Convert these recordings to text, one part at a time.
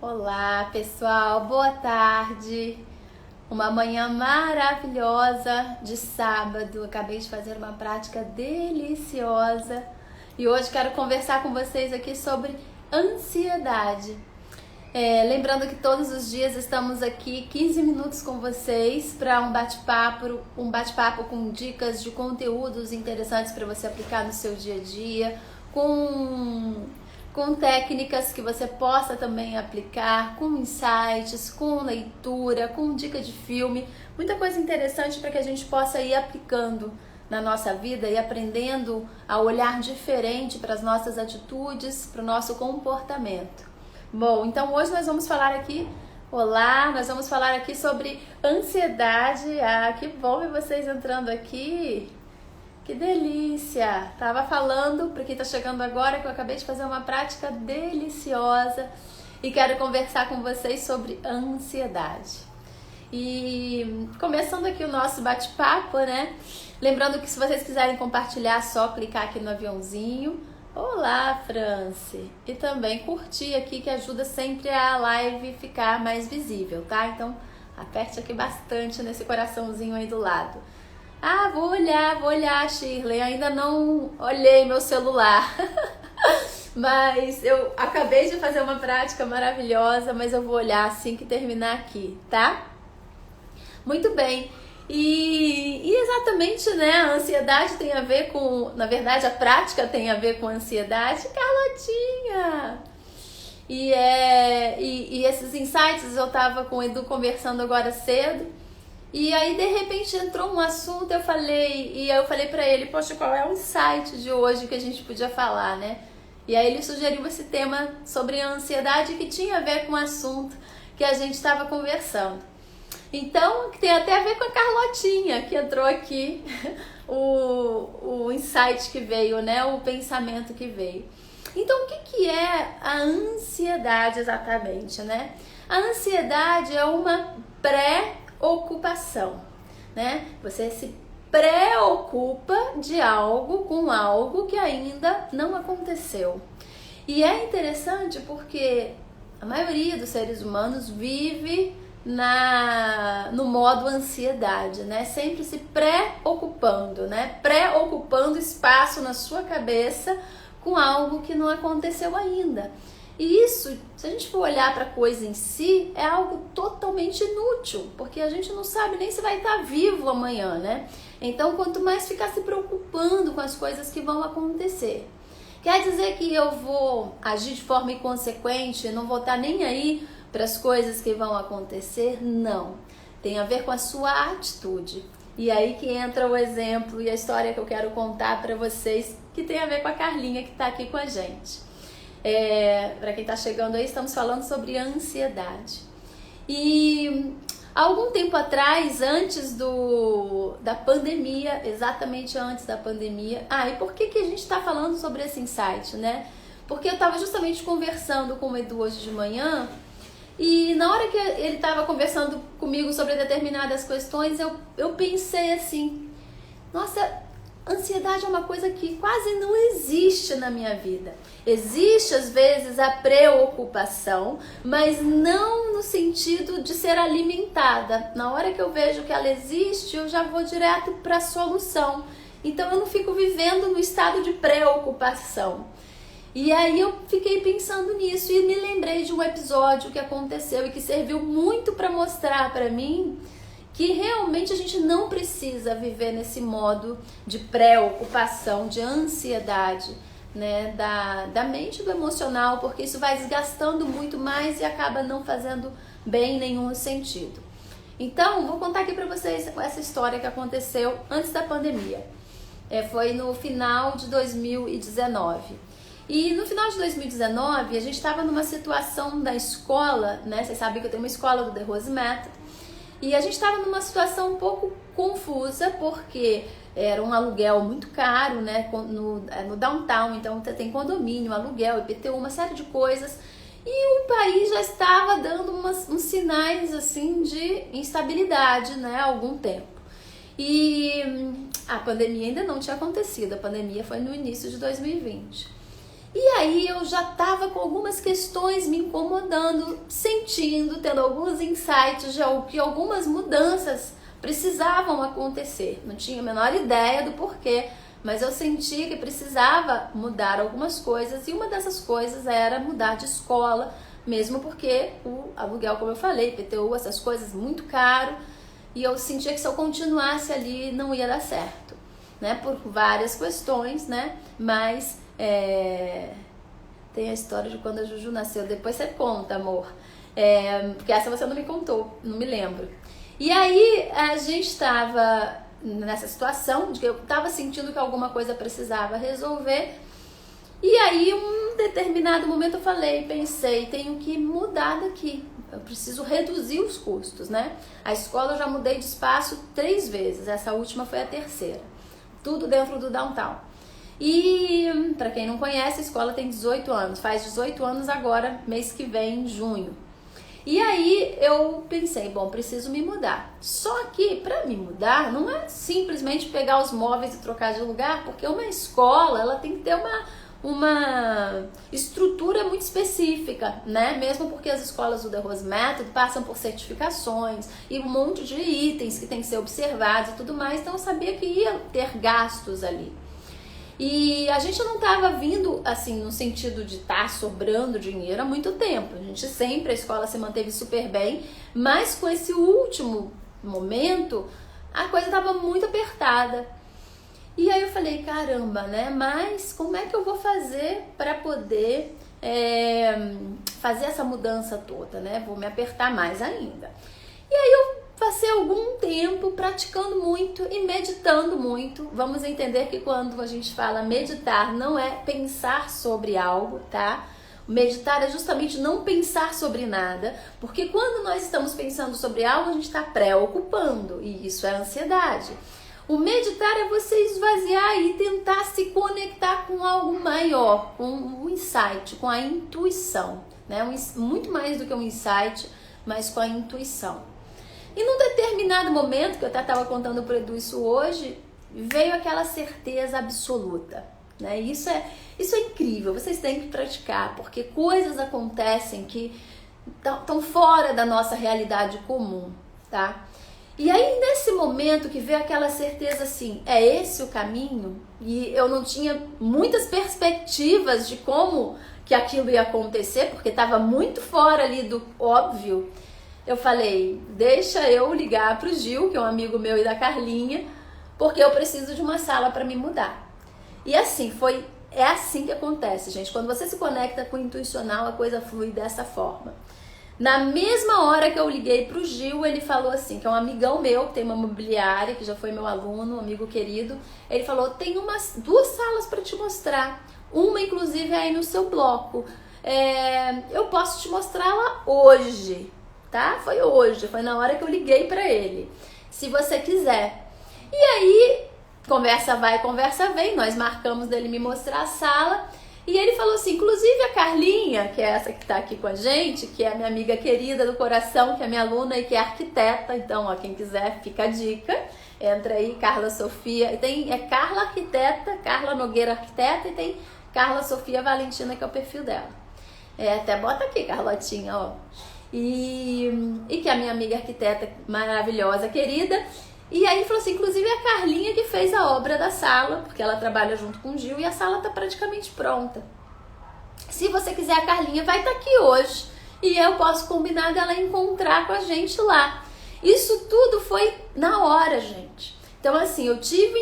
Olá, pessoal, boa tarde. Uma manhã maravilhosa de sábado. Acabei de fazer uma prática deliciosa e hoje quero conversar com vocês aqui sobre ansiedade. Lembrando que todos os dias estamos aqui 15 minutos com vocês para um bate-papo com dicas de conteúdos interessantes para você aplicar no seu dia a dia, com técnicas que você possa também aplicar, com insights, com leitura, com dica de filme, muita coisa interessante para que a gente possa ir aplicando na nossa vida e aprendendo a olhar diferente para as nossas atitudes, para o nosso comportamento. Bom, então hoje nós vamos falar aqui, nós vamos falar aqui sobre ansiedade. Ah, que bom ver vocês entrando aqui. Que delícia! Tava falando, para quem tá chegando agora, que eu acabei de fazer uma prática deliciosa e quero conversar com vocês sobre ansiedade. E começando aqui o nosso bate-papo, né? Lembrando que se vocês quiserem compartilhar, é só clicar aqui no aviãozinho. Olá, France! E também curtir aqui, que ajuda sempre a live ficar mais visível, tá? Então aperte aqui bastante nesse coraçãozinho aí do lado. Ah, vou olhar, Shirley. Ainda não olhei meu celular. Mas eu acabei de fazer uma prática maravilhosa, mas eu vou olhar assim que terminar aqui, tá? Muito bem. E exatamente, né? A ansiedade tem a ver com... Na verdade, a prática tem a ver com ansiedade. Carlotinha! E esses insights eu tava com o Edu conversando agora cedo. E aí, de repente, entrou um assunto, eu falei pra ele, poxa, qual é o insight de hoje que a gente podia falar, né? E aí ele sugeriu esse tema sobre a ansiedade que tinha a ver com o assunto que a gente estava conversando. Então, tem até a ver com a Carlotinha, que entrou aqui, o insight que veio, né? O pensamento que veio. Então, o que é a ansiedade exatamente, né? A ansiedade é uma preocupação, né? Você se preocupa de algo com algo que ainda não aconteceu. E é interessante porque a maioria dos seres humanos vive no modo ansiedade, né? Sempre se preocupando, né? Preocupando espaço na sua cabeça com algo que não aconteceu ainda. E isso, se a gente for olhar para a coisa em si, é algo totalmente inútil, porque a gente não sabe nem se vai estar vivo amanhã, né? Então, quanto mais ficar se preocupando com as coisas que vão acontecer. Quer dizer que eu vou agir de forma inconsequente, não vou estar nem aí para as coisas que vão acontecer? Não. Tem a ver com a sua atitude. E aí que entra o exemplo e a história que eu quero contar para vocês, que tem a ver com a Carlinha que está aqui com a gente. Para quem está chegando aí, estamos falando sobre ansiedade. E algum tempo atrás, antes da pandemia, exatamente antes da pandemia. E por que a gente está falando sobre esse insight, né? Porque eu estava justamente conversando com o Edu hoje de manhã, e na hora que ele estava conversando comigo sobre determinadas questões, eu pensei assim, nossa, ansiedade é uma coisa que quase não existe na minha vida. Existe, às vezes, a preocupação, mas não no sentido de ser alimentada. Na hora que eu vejo que ela existe, eu já vou direto para a solução. Então, eu não fico vivendo no estado de preocupação. E aí eu fiquei pensando nisso e me lembrei de um episódio que aconteceu e que serviu muito para mostrar para mim que realmente a gente não precisa viver nesse modo de preocupação, de ansiedade, né, da mente e do emocional, porque isso vai desgastando muito mais e acaba não fazendo bem nenhum sentido. Então, vou contar aqui para vocês essa história que aconteceu antes da pandemia. Foi no final de 2019. E no final de 2019, a gente estava numa situação da escola, né? Vocês sabem que eu tenho uma escola do The Rose Method. E a gente estava numa situação um pouco confusa, porque era um aluguel muito caro, né, no downtown, então tem condomínio, aluguel, IPTU, uma série de coisas. E o país já estava dando uns sinais assim de instabilidade, né, há algum tempo. E a pandemia ainda não tinha acontecido, a pandemia foi no início de 2020. E aí eu já estava com algumas questões me incomodando, sentindo, tendo alguns insights de que algumas mudanças precisavam acontecer. Não tinha a menor ideia do porquê, mas eu senti que precisava mudar algumas coisas, e uma dessas coisas era mudar de escola, mesmo porque o aluguel, como eu falei, IPTU, essas coisas, muito caro, e eu sentia que se eu continuasse ali não ia dar certo, né, por várias questões, né, mas tem a história de quando a Juju nasceu, depois você conta, amor, porque essa você não me contou, não me lembro. E aí a gente estava nessa situação de que eu estava sentindo que alguma coisa precisava resolver, e aí um determinado momento eu pensei, tenho que mudar daqui, eu preciso reduzir os custos, né? A escola eu já mudei de espaço 3 vezes, essa última foi a terceira, tudo dentro do downtown. E para quem não conhece, a escola tem 18 anos, faz 18 anos agora, mês que vem, em junho. E aí eu pensei, bom, preciso me mudar. Só que para me mudar não é simplesmente pegar os móveis e trocar de lugar, porque uma escola ela tem que ter uma estrutura muito específica, né? Mesmo porque as escolas do The Rose Method passam por certificações e um monte de itens que tem que ser observados e tudo mais, então eu sabia que ia ter gastos ali. E a gente não estava vindo, assim, no sentido de estar sobrando dinheiro há muito tempo. A gente sempre, a escola se manteve super bem, mas com esse último momento, a coisa estava muito apertada. E aí eu falei, caramba, né? Mas como é que eu vou fazer para poder fazer essa mudança toda, né? Vou me apertar mais ainda. E aí eu passei algum tempo praticando muito e meditando muito. Vamos entender que quando a gente fala meditar, não é pensar sobre algo, tá? Meditar é justamente não pensar sobre nada, porque quando nós estamos pensando sobre algo, a gente está preocupando, e isso é ansiedade. O meditar é você esvaziar e tentar se conectar com algo maior, com o insight, com a intuição, né? Muito mais do que um insight, mas com a intuição. E num determinado momento, que eu até estava contando para o Edu isso hoje, veio aquela certeza absoluta, né? Isso é incrível, vocês têm que praticar, porque coisas acontecem que estão fora da nossa realidade comum, tá? E aí nesse momento que veio aquela certeza assim, é esse o caminho? E eu não tinha muitas perspectivas de como que aquilo ia acontecer, porque estava muito fora ali do óbvio. Eu falei, deixa eu ligar pro Gil, que é um amigo meu, e da Carlinha, porque eu preciso de uma sala para me mudar. E assim, é assim que acontece, gente. Quando você se conecta com o intuicional, a coisa flui dessa forma. Na mesma hora que eu liguei pro Gil, ele falou assim, que é um amigão meu, que tem uma imobiliária, que já foi meu aluno, um amigo querido. Ele falou, tem 2 salas para te mostrar. Uma, inclusive, é aí no seu bloco. Eu posso te mostrar lá hoje. Tá? Foi hoje, foi na hora que eu liguei pra ele, se você quiser. E aí, conversa vai, conversa vem, nós marcamos dele me mostrar a sala, e ele falou assim, inclusive a Carlinha, que é essa que tá aqui com a gente, que é a minha amiga querida do coração, que é minha aluna e que é arquiteta, então, ó, quem quiser, fica a dica, entra aí, Carla Sofia, Carla Arquiteta, Carla Nogueira Arquiteta, e tem Carla Sofia Valentina, que é o perfil dela. Até bota aqui, Carlotinha, ó. E que é a minha amiga arquiteta maravilhosa, querida. E aí falou assim, inclusive é a Carlinha que fez a obra da sala, porque ela trabalha junto com o Gil, e a sala tá praticamente pronta. Se você quiser, a Carlinha vai estar aqui hoje, e eu posso combinar dela encontrar com a gente lá. Isso tudo foi na hora, gente. Então assim, eu tive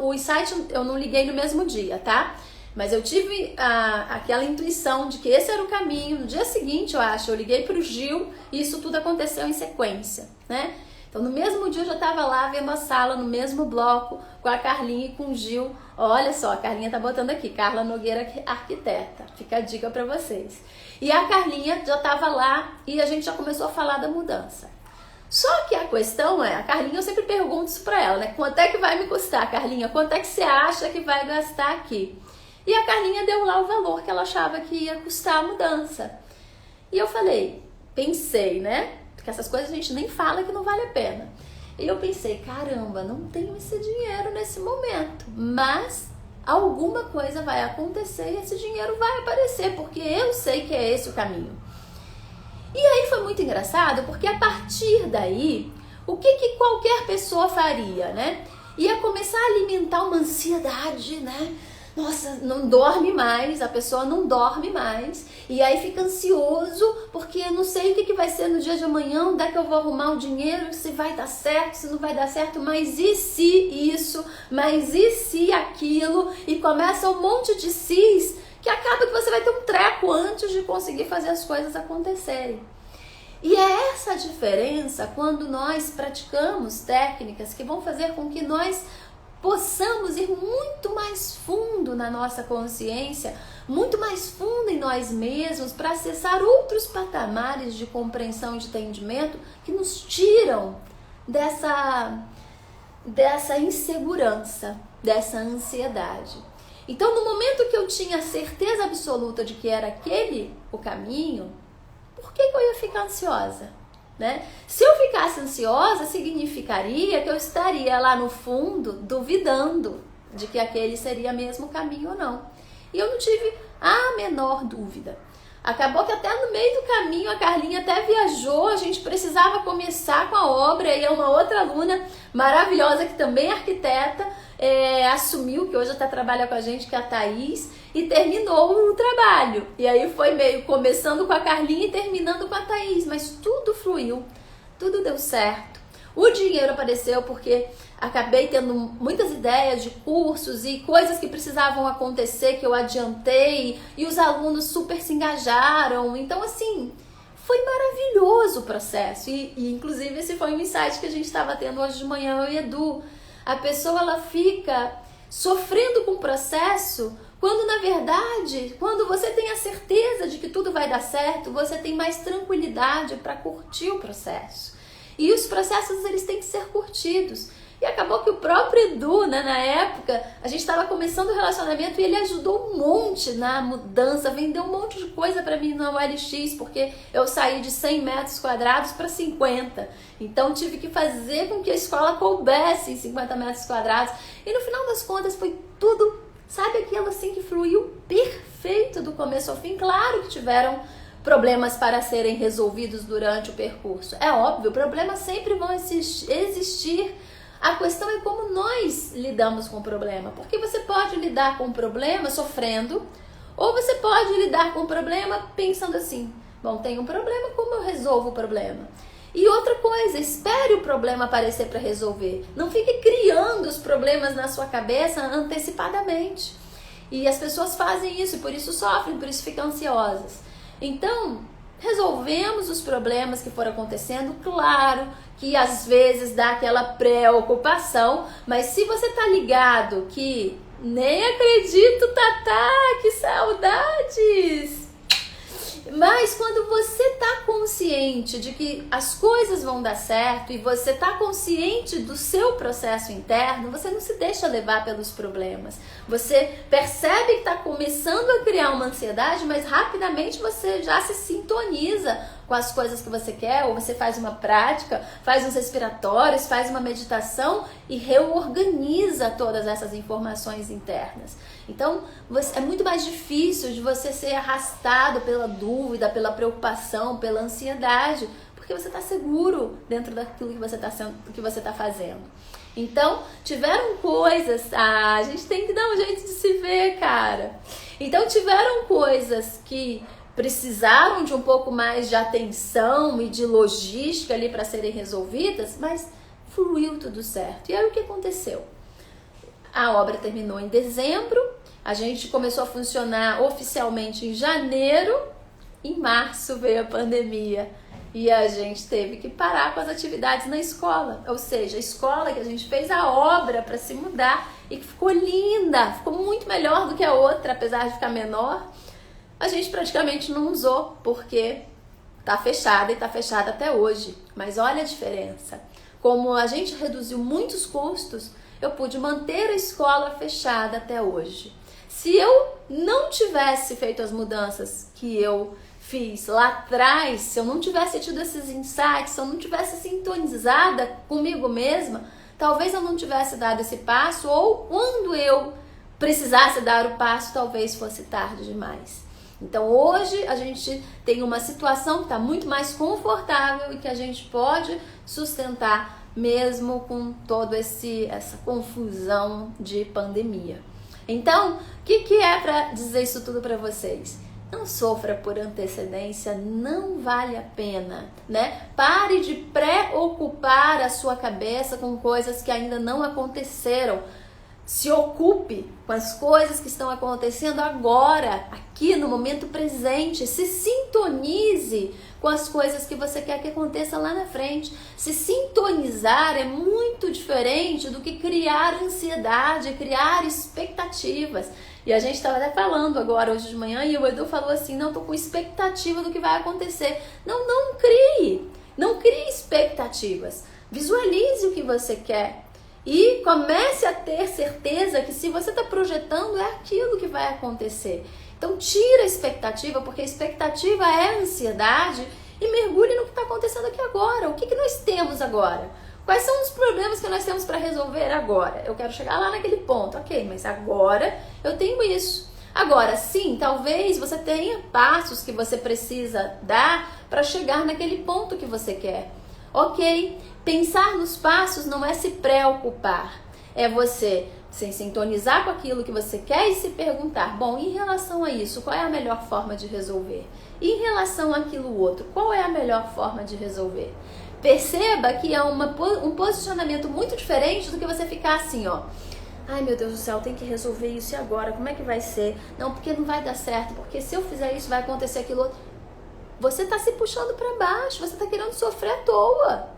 o insight eu não liguei no mesmo dia, tá? Mas eu tive aquela intuição de que esse era o caminho. No dia seguinte, eu liguei pro Gil e isso tudo aconteceu em sequência, né? Então, no mesmo dia eu já estava lá vendo a sala, no mesmo bloco, com a Carlinha e com o Gil. Olha só, a Carlinha tá botando aqui, Carla Nogueira Arquiteta. Fica a dica para vocês. E a Carlinha já estava lá e a gente já começou a falar da mudança. Só que a questão a Carlinha, eu sempre pergunto isso para ela, né? Quanto é que vai me custar, Carlinha? Quanto é que você acha que vai gastar aqui? E a Carlinha deu lá o valor que ela achava que ia custar a mudança. E eu pensei, né? Porque essas coisas a gente nem fala que não vale a pena. E eu pensei, caramba, não tenho esse dinheiro nesse momento. Mas alguma coisa vai acontecer e esse dinheiro vai aparecer, porque eu sei que é esse o caminho. E aí foi muito engraçado, porque a partir daí, o que qualquer pessoa faria, né? Ia começar a alimentar uma ansiedade, né? Nossa, não dorme mais, a pessoa não dorme mais, e aí fica ansioso, porque eu não sei o que vai ser no dia de amanhã, onde é que eu vou arrumar o dinheiro, se vai dar certo, se não vai dar certo, mas e se isso, mas e se aquilo, e começa um monte de sis, que acaba que você vai ter um treco antes de conseguir fazer as coisas acontecerem. E é essa a diferença quando nós praticamos técnicas que vão fazer com que nós possamos ir muito mais fundo na nossa consciência, muito mais fundo em nós mesmos, para acessar outros patamares de compreensão e de entendimento que nos tiram dessa insegurança, dessa ansiedade. Então, no momento que eu tinha certeza absoluta de que era aquele o caminho, por que eu ia ficar ansiosa? Né? Se eu ficasse ansiosa, significaria que eu estaria lá no fundo duvidando de que aquele seria mesmo o caminho ou não. E eu não tive a menor dúvida. Acabou que até no meio do caminho a Carlinha até viajou, a gente precisava começar com a obra, e uma outra aluna maravilhosa que também é arquiteta, assumiu, que hoje até trabalha com a gente, que é a Thaís, e terminou o trabalho. E aí foi meio começando com a Carlinha e terminando com a Thaís, mas tudo fluiu, tudo deu certo. O dinheiro apareceu porque acabei tendo muitas ideias de cursos e coisas que precisavam acontecer, que eu adiantei, e os alunos super se engajaram. Então, assim, foi maravilhoso o processo. E inclusive, esse foi um insight que a gente estava tendo hoje de manhã, eu e Edu. A pessoa, ela fica sofrendo com o processo, quando na verdade, quando você tem a certeza de que tudo vai dar certo, você tem mais tranquilidade para curtir o processo. E os processos, eles têm que ser curtidos. E acabou que o próprio Edu, né, na época, a gente estava começando o relacionamento e ele ajudou um monte na mudança, vendeu um monte de coisa para mim no OLX, porque eu saí de 100 metros quadrados para 50. Então tive que fazer com que a escola coubesse em 50 metros quadrados. E no final das contas foi tudo, sabe, aquilo assim que fluiu perfeito do começo ao fim. Claro que tiveram problemas para serem resolvidos durante o percurso. É óbvio, problemas sempre vão existir. A questão é como nós lidamos com o problema. Porque você pode lidar com o problema sofrendo, ou você pode lidar com o problema pensando assim, bom, tem um problema, como eu resolvo o problema? E outra coisa, espere o problema aparecer para resolver. Não fique criando os problemas na sua cabeça antecipadamente. E as pessoas fazem isso, e por isso sofrem, por isso ficam ansiosas. Então, resolvemos os problemas que foram acontecendo, claro que às vezes dá aquela preocupação, mas se você tá ligado que nem acredito, Tatá, que saudades! Mas quando você tá consciente de que as coisas vão dar certo e você tá consciente do seu processo interno, você não se deixa levar pelos problemas. Você percebe que tá começando a criar uma ansiedade, mas rapidamente você já se sintoniza com as coisas que você quer, ou você faz uma prática, faz uns respiratórios, faz uma meditação e reorganiza todas essas informações internas. Então, é muito mais difícil de você ser arrastado pela dúvida, pela preocupação, pela ansiedade, porque você está seguro dentro daquilo que você está fazendo. Então, tiveram coisas... a gente tem que dar um jeito de se ver, cara. Então, tiveram coisas que precisaram de um pouco mais de atenção e de logística ali para serem resolvidas, mas fluiu tudo certo. E aí o que aconteceu? A obra terminou em dezembro, a gente começou a funcionar oficialmente em janeiro, em março veio a pandemia e a gente teve que parar com as atividades na escola. Ou seja, a escola que a gente fez a obra para se mudar e que ficou linda, ficou muito melhor do que a outra, apesar de ficar menor, a gente praticamente não usou, porque tá fechada e tá fechada até hoje. Mas olha a diferença. Como a gente reduziu muitos custos, eu pude manter a escola fechada até hoje. Se eu não tivesse feito as mudanças que eu fiz lá atrás, se eu não tivesse tido esses insights, se eu não tivesse sintonizada comigo mesma, talvez eu não tivesse dado esse passo, ou quando eu precisasse dar o passo, talvez fosse tarde demais. Então hoje a gente tem uma situação que está muito mais confortável e que a gente pode sustentar mesmo com toda essa confusão de pandemia. Então, o que é para dizer isso tudo para vocês? Não sofra por antecedência, não vale a pena, né? Pare de preocupar a sua cabeça com coisas que ainda não aconteceram. Se ocupe com as coisas que estão acontecendo agora, aqui no momento presente. Se sintonize com as coisas que você quer que aconteça lá na frente. Se sintonizar é muito diferente do que criar ansiedade, criar expectativas. E a gente estava até falando agora hoje de manhã e o Edu falou assim, não, tô com expectativa do que vai acontecer. Não crie expectativas. Visualize o que você quer. E comece a ter certeza que se você está projetando, é aquilo que vai acontecer. Então tira a expectativa, porque a expectativa é a ansiedade, e mergulhe no que está acontecendo aqui agora. O que nós temos agora? Quais são os problemas que nós temos para resolver agora? Eu quero chegar lá naquele ponto, ok, mas agora eu tenho isso. Agora, sim, talvez você tenha passos que você precisa dar para chegar naquele ponto que você quer. Ok, pensar nos passos não é se preocupar, é você se sintonizar com aquilo que você quer e se perguntar, bom, em relação a isso, qual é a melhor forma de resolver? E em relação àquilo outro, qual é a melhor forma de resolver? Perceba que é um posicionamento muito diferente do que você ficar assim, ó. Ai, meu Deus do céu, tem que resolver isso e agora? Como é que vai ser? Não, porque não vai dar certo, porque se eu fizer isso vai acontecer aquilo outro. Você está se puxando para baixo, você está querendo sofrer à toa.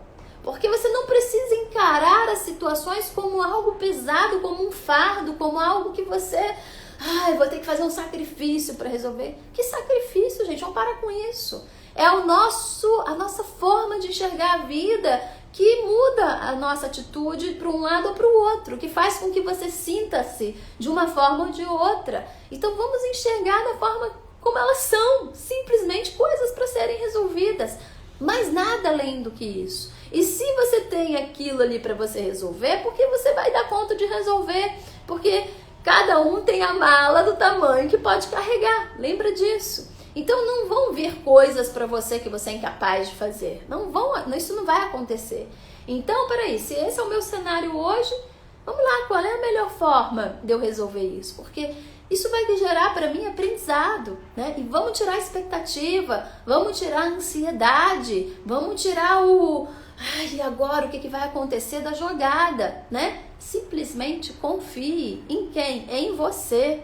Porque você não precisa encarar as situações como algo pesado, como um fardo, como algo que você... Ai, vou ter que fazer um sacrifício para resolver. Que sacrifício, gente? Vamos parar com isso. É a nossa forma de enxergar a vida que muda a nossa atitude para um lado ou para o outro, que faz com que você sinta-se de uma forma ou de outra. Então vamos enxergar da forma como elas são, simplesmente coisas para serem resolvidas, mas nada além do que isso. E se você tem aquilo ali para você resolver, por que você vai dar conta de resolver? Porque cada um tem a mala do tamanho que pode carregar, lembra disso. Então não vão vir coisas para você que você é incapaz de fazer, isso não vai acontecer. Então, peraí, se esse é o meu cenário hoje, vamos lá, qual é a melhor forma de eu resolver isso? Porque isso vai gerar para mim aprendizado, né? E vamos tirar a expectativa, vamos tirar a ansiedade, vamos tirar ai, agora o que vai acontecer da jogada, né? Simplesmente confie em quem? Em você.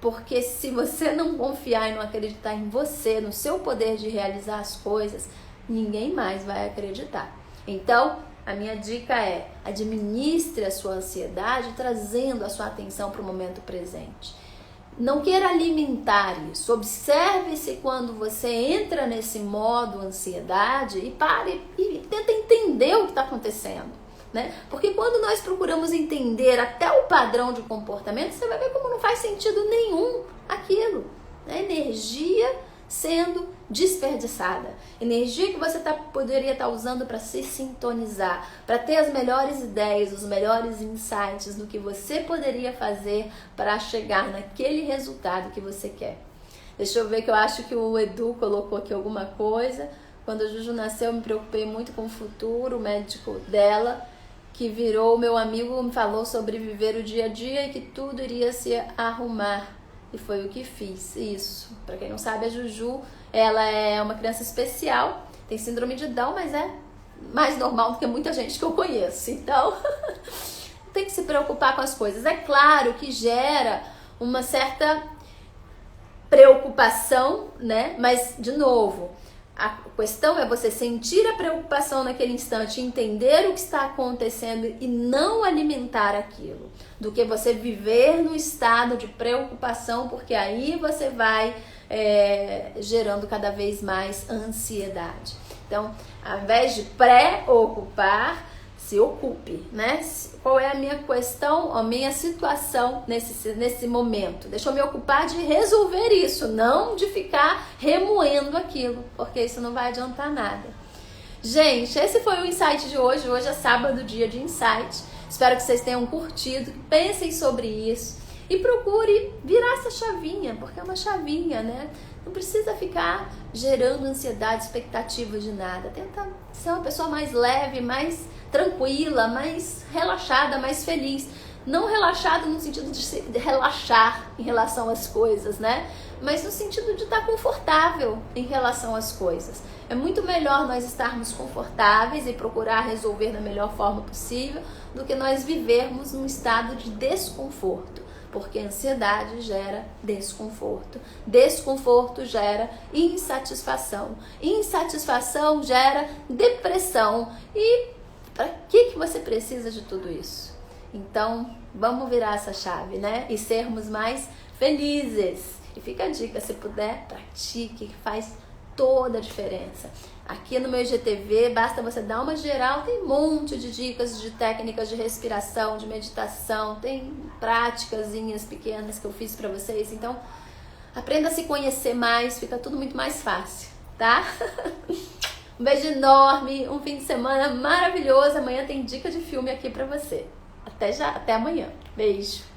Porque se você não confiar e não acreditar em você, no seu poder de realizar as coisas, ninguém mais vai acreditar. Então, a minha dica é: administre a sua ansiedade trazendo a sua atenção para o momento presente. Não queira alimentar isso. Observe-se quando você entra nesse modo ansiedade e pare e tenta entender o que está acontecendo, né? Porque quando nós procuramos entender até o padrão de comportamento, você vai ver como não faz sentido nenhum aquilo, né? Energia sendo desperdiçada. Energia que você poderia estar usando para se sintonizar, para ter as melhores ideias, os melhores insights do que você poderia fazer para chegar naquele resultado que você quer. Deixa eu ver, que eu acho que o Edu colocou aqui alguma coisa. Quando a Juju nasceu, eu me preocupei muito com o futuro. O médico dela, que virou meu amigo, me falou sobre viver o dia a dia e que tudo iria se arrumar. E foi o que fiz, isso. Pra quem não sabe, a Juju, ela é uma criança especial, tem síndrome de Down, mas é mais normal do que muita gente que eu conheço. Então, tem que se preocupar com as coisas. É claro que gera uma certa preocupação, né? Mas, de novo, a questão é você sentir a preocupação naquele instante, entender o que está acontecendo e não alimentar aquilo, do que você viver no estado de preocupação, porque aí você vai gerando cada vez mais ansiedade. Então, ao invés de preocupar, se ocupe, né? Qual é a minha questão, a minha situação nesse momento? Deixa eu me ocupar de resolver isso, não de ficar remoendo aquilo, porque isso não vai adiantar nada. Gente, esse foi o insight de hoje. Hoje é sábado, dia de insight. Espero que vocês tenham curtido, pensem sobre isso. e procure virar essa chavinha, porque é uma chavinha, né? Não precisa ficar gerando ansiedade, expectativa de nada. Tenta ser uma pessoa mais leve, mais tranquila, mais relaxada, mais feliz. Não relaxado no sentido de relaxar em relação às coisas, né? Mas no sentido de estar confortável em relação às coisas. É muito melhor nós estarmos confortáveis e procurar resolver da melhor forma possível do que nós vivermos num estado de desconforto. Porque ansiedade gera desconforto. Desconforto gera insatisfação. Insatisfação gera depressão. E para que você precisa de tudo isso? Então, vamos virar essa chave, né? E sermos mais felizes. E fica a dica, se puder, pratique, que faz toda a diferença. Aqui no meu IGTV, basta você dar uma geral, tem um monte de dicas de técnicas de respiração, de meditação, tem práticazinhas pequenas que eu fiz pra vocês. Então, aprenda a se conhecer mais, fica tudo muito mais fácil, tá? Um beijo enorme, um fim de semana maravilhoso. Amanhã tem dica de filme aqui pra você. Até amanhã. Beijo.